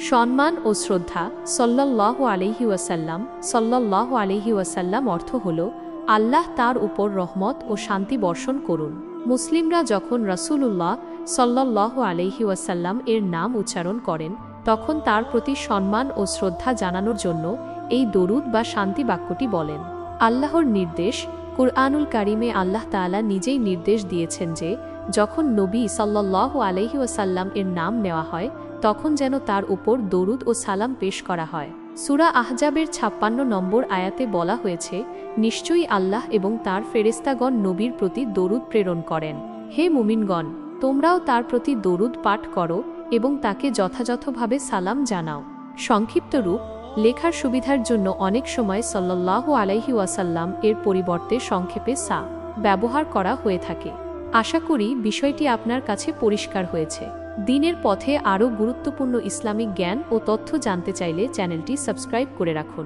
সম্মান ও শ্রদ্ধা সাল্লাল্লাহু আলাইহি ওয়াসাল্লাম সাল্লাল্লাহু আলাইহি ওয়াসাল্লাম অর্থ হল আল্লাহ তার উপর রহমত ও শান্তি বর্ষণ করুন। মুসলিমরা যখন রাসূলুল্লাহ সাল্লাল্লাহু আলাইহি ওয়াসাল্লাম এর নাম উচ্চারণ করেন তখন তার প্রতি সম্মান ও শ্রদ্ধা জানানোর জন্য এই দরুদ বা শান্তি বাক্যটি বলেন। আল্লাহর নির্দেশ কুরআনুল কারিমে আল্লাহ তাআলা নিজেই নির্দেশ দিয়েছেন যে যখন নবী সাল্লাল্লাহু আলাইহি ওয়াসাল্লাম এর নাম নেওয়া হয় তখন যেন তার উপর দরুদ ও সালাম পেশ করা হয়। সূরা আহজাবের ৫৬ নম্বর আয়াতে বলা হয়েছে, নিশ্চয়ই আল্লাহ এবং তার ফেরেশতাগণ নবীর প্রতি দরুদ প্রেরণ করেন। হে মুমিনগণ, তোমরাও তার প্রতি দরুদ পাঠ করো এবং তাকে যথাযথভাবে সালাম জানাও। সংক্ষিপ্ত রূপ লেখার সুবিধার জন্য অনেক সময় সাল্লাল্লাহু আলাইহি ওয়াসাল্লাম এর পরিবর্তে সংক্ষেপে সা ব্যবহার করা হয়ে থাকে। আশা করি বিষয়টি আপনার কাছে পরিষ্কার হয়েছে। দিনের পথে আরও গুরুত্বপূর্ণ ইসলামিক জ্ঞান ও তথ্য জানতে চাইলে চ্যানেলটি সাবস্ক্রাইব করে রাখুন।